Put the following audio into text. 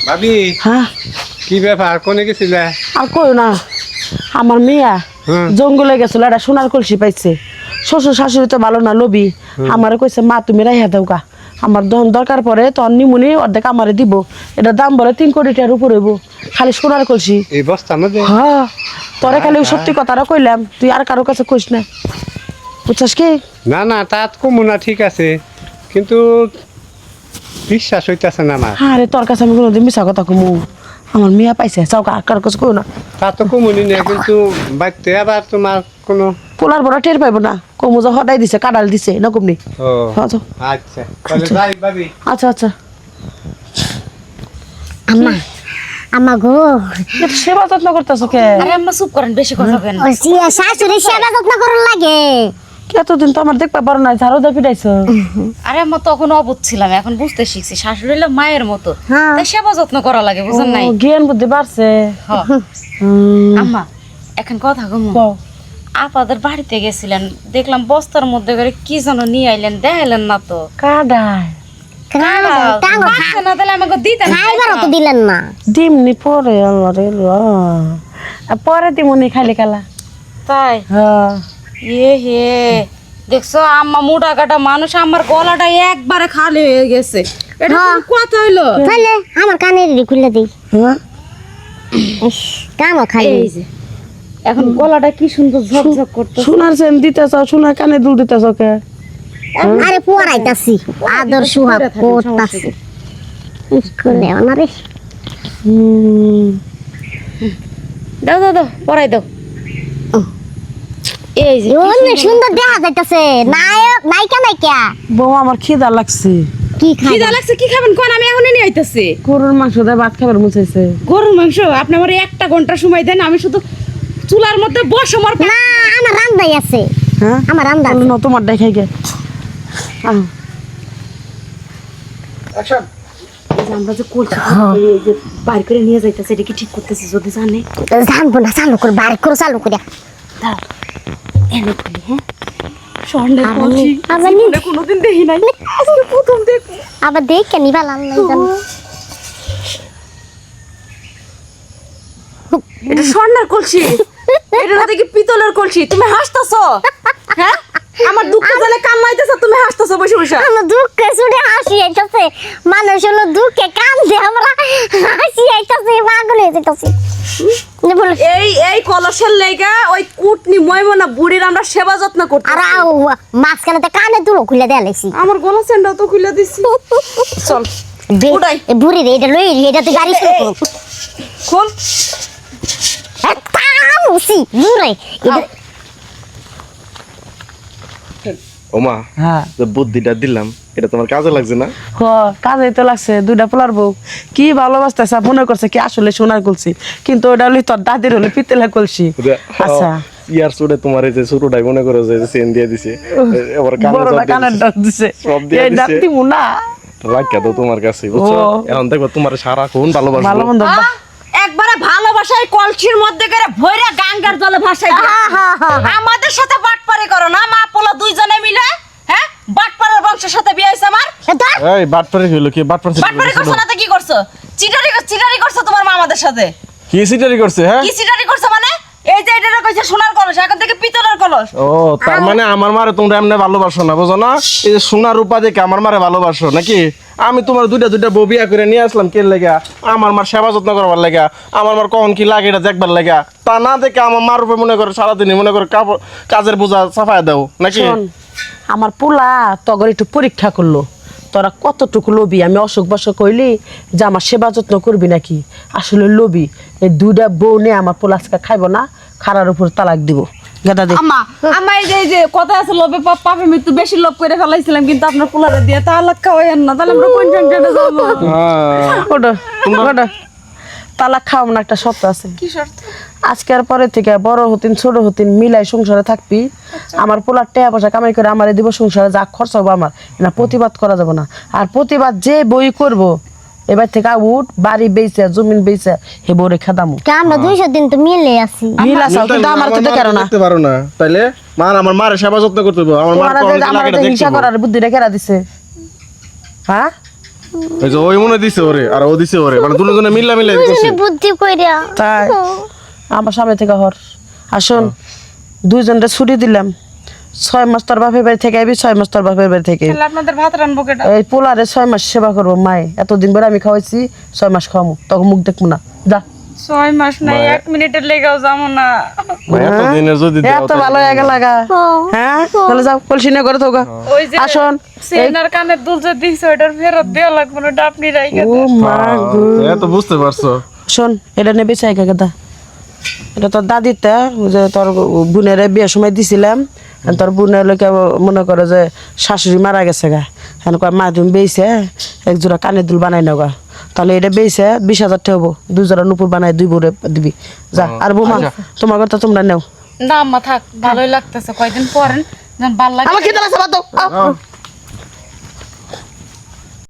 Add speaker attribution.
Speaker 1: ভাবি
Speaker 2: হ্যাঁ
Speaker 1: কি ব্যাপার কোনে গেছিলে?
Speaker 2: আর কই না, আমার মেয়া জঙ্গলে গেছিল, একটা সোনার কলসি পাইছে। শ্বশুর শাশুড়ি তো ভালো না, লোভী। আমারে কইছে মা তুমি রাইহা দাও গা, আমার যখন দরকার পড়ে তখন নিমুনি অর্ধেক আমারে দিব। এটা দাম বলে 3 কোটি টাকার উপর হইব, খালি সোনার কলসি।
Speaker 1: এই বস্তার মধ্যে?
Speaker 2: হ্যাঁ, তোরে খালি সত্যি কথাটা কইলাম, তুই আর কারো কাছে কইস না, বুঝছস কি?
Speaker 1: না না তাত কমু না, ঠিক আছে, কিন্তু বিশ্বাস হইতাছে না আমার।
Speaker 2: আরে তোর কাছে আমি কোনোদিন মিছা কথা কমু? আমার মেয়া পাইছে, চাও কার কাছে কই না।
Speaker 1: তা তো কমুনি না, কিন্তু বাইতে আবার তোমার কোনো
Speaker 2: পোলার বড় টের পাইব না, কমু যে হটাই দিছে, কাটাল দিছে না কমনি।
Speaker 1: ও
Speaker 2: আচ্ছা
Speaker 1: আচ্ছা, তাহলে যাই ভাবি।
Speaker 2: আচ্ছা আচ্ছা।
Speaker 3: আম্মা আম্মা গো,
Speaker 2: এত সেবা যত্ন করতেছ কে?
Speaker 4: আরে আম্মা চুপ করেন, বেশি কথা কেন?
Speaker 3: ওই শাশুড়ি সেবা যত্ন করন লাগে।
Speaker 2: এতদিন তো আমার দেখতে পারো না, ঝাড়ু দিয়ে পিটাইছো।
Speaker 4: আরে আম্মা তখন অবুঝ ছিলাম, এখন বুঝতে শিখছি শাশুড়ি হলো মায়ের মতো,
Speaker 3: হ্যাঁ।
Speaker 4: তাই সেবা যত্ন করা লাগে, বুঝেন নাই?
Speaker 2: ও, জ্ঞান বুদ্ধি বাড়ছে।
Speaker 4: হ্যাঁ। আম্মা এখন কথা কমু,
Speaker 2: কও।
Speaker 4: আপাদের বাড়িতে গেছিলেন, দেখলাম বস্তার মধ্যে করে কি যেন নিয়ে আইলেন, দেখাইলেন না তো।
Speaker 2: কাডায়
Speaker 4: বাচ্চা না দিলে আমাকে দিতেন।
Speaker 3: খাইবার তো দিলেন না।
Speaker 2: ডিমনি পরে আল্লাহ রে পরে দিমুনি খাইলে খেলা।
Speaker 4: তাই?
Speaker 2: হ্যাঁ
Speaker 4: এ হে, দেখছো আম্মা মোটা কাটা মানুষ, আমার গলাটা একবারে খালি হয়ে গেছে। এটা
Speaker 3: হ্যাঁ।
Speaker 4: কোন কথা হইলো?
Speaker 3: তাহলে আমার কানের খুলে দিই।
Speaker 2: হ্যাঁ
Speaker 3: কানও খালি।
Speaker 4: এই যে এখন গলাটা কি সুন্দর ঝকঝক করতে।
Speaker 2: সোনার চেন দিতে চাও, সোনার কানে দুল দিতে চাও কে?
Speaker 3: আরে পড়াইতাছি, আদর সুহাগ করতাছি। খুলে ওনারে
Speaker 4: দাও দাও দাও, পরাই দাও। এই যে
Speaker 3: অনেক সুন্দর দেখা যাইতাছে। নায়ক নায়িকা নায়িকা
Speaker 2: বউ আমার খিদা লাগছে।
Speaker 3: কি খাই?
Speaker 4: খিদা লাগছে, কি খাবেন কোন? আমি এখনই নিয়ে আইতাছি।
Speaker 2: গরুর মাংস দিয়ে ভাত খাবার মুছাইছে।
Speaker 4: গরুর মাংস? আপনি আমার 1 ঘন্টা সময় দেন, আমি শুধু চুলার মধ্যে বসে মর।
Speaker 3: না, আমার রান্দাই আছে।
Speaker 2: হ্যাঁ
Speaker 3: আমার রান্দা আছে।
Speaker 2: না তোমার দেখাই গে।
Speaker 1: আচ্ছা
Speaker 4: আমরা যে করছি যে বাইর করে নিয়ে যাইতাছে, এটা কি ঠিক করতেছে? যদি জানে
Speaker 3: জানবো না, চালু করে বার করে চালু করে।
Speaker 4: দাও এনে খুলি। হ্যাঁ, স্বর্ণের
Speaker 3: আবার
Speaker 4: কলসি
Speaker 3: আবার
Speaker 4: জীবনে কোনোদিন দেখি নাই, আজকে প্রথম দেখি।
Speaker 3: আবার দেখে নিবা লাল্লাই জান।
Speaker 4: এটা স্বর্ণের কলসি, এটা না দেখি পিতলের কলসি। তুমি হাসতাছো? হ্যাঁ, আমার দুঃখ জালে কামাইতেছো, তুমি হাসতাছো বসে বসে।
Speaker 3: আমার দুঃখে শুনে হাসি আইতাছে। মানুষ হলো দুঃখে কান্দে, আমরা হাসি আইতাছে, পাগল হয়ে যাইতাছি।
Speaker 4: এই কলসের লেগা ওই কুটনি ময়মনা বুড়ির আমরা সেবা যত্ন করতে।
Speaker 3: আর মাঝখানে তো কানে দুলো খুলে দেয়া লাইছি।
Speaker 4: আমার গলা চেনটাও তো খুলে দিছি। চল উড়াই।
Speaker 3: বুড়ি রে, এটা লই, এটা তো গাড়ি শুরু করো।
Speaker 4: খোল।
Speaker 3: মুসি বুড়ি এটা
Speaker 5: ওমা,
Speaker 2: হ্যাঁ
Speaker 5: যে বুদ্ধিটা দিলাম এটা তোমার কাজে লাগছে না?
Speaker 2: হ, কাজেই তো লাগছে। 2টা পোলার বউ কি ভালোবাসতেছে, মনে করছে কি আসলে সোনার কলসি, কিন্তু ওটা হলি তোর দাদির হলে পিতলের কলসি। আচ্ছা
Speaker 5: ইয়ার চোটে তোমার এই যে ছোটটাই মনে করো যে চেন দিয়ে দিছে, এবার
Speaker 2: বড়টা কানের ডাক দিছে,
Speaker 5: সব দিয়ে
Speaker 2: এই ডাক
Speaker 5: দিছে।
Speaker 2: দিমু না,
Speaker 5: রাখিয়া দাও তোমার কাছে, বুঝছো?
Speaker 2: ও।
Speaker 5: এখন দেখো তোমার সারাক্ষণ
Speaker 2: ভালো
Speaker 5: ভালোবাসবো।
Speaker 2: মন্দ
Speaker 4: একবারে ভালোবাসায় কলসির মধ্যে করে ভইরা গাঙ্গার জলে ভাসাই দিও। আমাদের সাথে বাটপারি করো না, মা পোলা দুইজনে মিলে। হ্যাঁ, বাটপারের বংশের সাথে বিয়ে হইছে আমার।
Speaker 5: এই বাটপারে হইলো কি?
Speaker 4: বাটপারি করছো না তো কি করছো? চিটারি করছো তোমার মা আমাদের সাথে।
Speaker 5: কি সিটারি করছে? হ্যাঁ,
Speaker 4: কি চিটারি করছো মানে? এই যে এটা কইছে সোনার কলস, এখন থেকে পিতলের কলস।
Speaker 5: ও তার মানে আমার মারে তোমরা এমনি ভালোবাসো না, বুঝো না? এই যে সোনার রূপা দেখে আমার মারে ভালোবাসো নাকি? আমি তোমার দুইটা বউ বিয়া করে নিয়ে আসলাম কে লেগা? আমার মার সেবা যত্ন করবার লেগা, আমার মার কখন কি লাগে এটা দেখবার লেগা। তা না দেখে আমার মার রূপে মনে করে সারাদিনই মনে করে কাজের বোঝা চাপায় দাও নাকি?
Speaker 2: শোন, আমার পোলা তগর একটু পরীক্ষা করলো, তোরা কতটুকু লোভী। আমি অসুখ বসুখ কইলি যে আমার সেবা যত্ন করবি নাকি, আসলে লোভী। এই 2টা বউ নিয়ে আমার পোলা আজকে খাইব না, খারার উপর তালাক দিব। গাদা দে
Speaker 4: আম্মা আম্মা, এই যে কথা আছে লোভে পাপে মৃত্যু, বেশি লোভ করে ফেলাইছিলাম, কিন্তু আপনার পোলারে দিয়ে তালাক খাওয়াইেন না, তাহলে আমরা কোন সংসারে যাবো?
Speaker 2: ওটা ওটা তালাক খাওয়াম না, একটা শর্ত আছে।
Speaker 4: কি শর্ত?
Speaker 2: আজকের পরে থেকে বড় হতিন ছোট হতিন মিলাই সংসারে থাকবি। আমার পোলার টাকা পয়সা কামাই করে আমারে দিব, সংসারে যা খরচ হবো আমার, না প্রতিবাদ করা যাবে না। আর প্রতিবাদ যে বই করব, এবার থেকে উঠ বাড়ি বেচে জমিন বেচে হে বউরে খেদামু।
Speaker 3: আমরা 200 দিন তো মিলে আছি।
Speaker 2: মিল আছে কিন্তু আমার তো দেখে না,
Speaker 5: দেখতে পারো না, তাইলে আমার মারে সেবা যত্ন করতে হবে। আমার মার
Speaker 2: তোমার
Speaker 5: কখন কি
Speaker 2: আমার
Speaker 5: লাগে এটা দেখতে
Speaker 2: হিংসা
Speaker 5: হবে।
Speaker 2: করার বুদ্ধিটা কেরা দিছে? হ্যাঁ
Speaker 5: ওই যে ওই মনে দিছে ওরে আর ও দিছে ওরে মানে দুজনে মিল্লা মিল্লা দিছে
Speaker 3: দুজনে বুদ্ধি কইরা
Speaker 2: তাই আমার সামনে থেকে হর আসুন দুইজনটা ছুটি দিলাম 6 মাস তোর বাপের বাড়ি থেকে আইবি 6 মাস তোর বাপের বাড়ি থেকে
Speaker 4: তাহলে আপনাদের ভাত রানবো কেটা?
Speaker 2: এই পোলারে 6 মাস সেবা করবো মায়ে এতদিন পরে আমি খাওয়াইছি 6 মাস খাওয়ামু তখন মুখ দেখবো না যা
Speaker 4: 6 মাস নাই 1 মিনিটের লেগেও যাবো না।
Speaker 5: এত দিনের যদি দাও
Speaker 2: এত ভালো হয়ে গেল গা হ্যাঁ তাহলে যাও কলসি নিয়ে করে থাকা
Speaker 4: ওই যে
Speaker 2: আসুন
Speaker 4: সেনার কানের দুল যে দিছে ওটার ফেরত দেওয়া লাগবে না, ওটা আপনি রাইখা
Speaker 2: ও
Speaker 4: দেন।
Speaker 2: মা গো
Speaker 5: এত বুঝতে পারছো
Speaker 2: শোন এটা নেবে চাই কাকা এটা তোর দাদিতে যে তোর বোনের বিয়ের সময় দিছিলাম তোর বোনের লোকে মনে করে যে শাশুড়ি মারা গেছে গা এখন কয় মা তুমি বেইছে এক জোড়া কানের দুল বানাই নাও গা তাহলে এটা বেইছে 20,000 টাকা হবো 2 জোড়া নুপুর বানাই 2 বোরে দিবি যা আর বৌমা তোমার কথা তোমরা নেও
Speaker 4: না আম্মা থাক, ভালোই লাগতেছে, কয়দিন পরেন যখন ভাল লাগে।
Speaker 2: আমার খেতে লাগছে বাদ দাও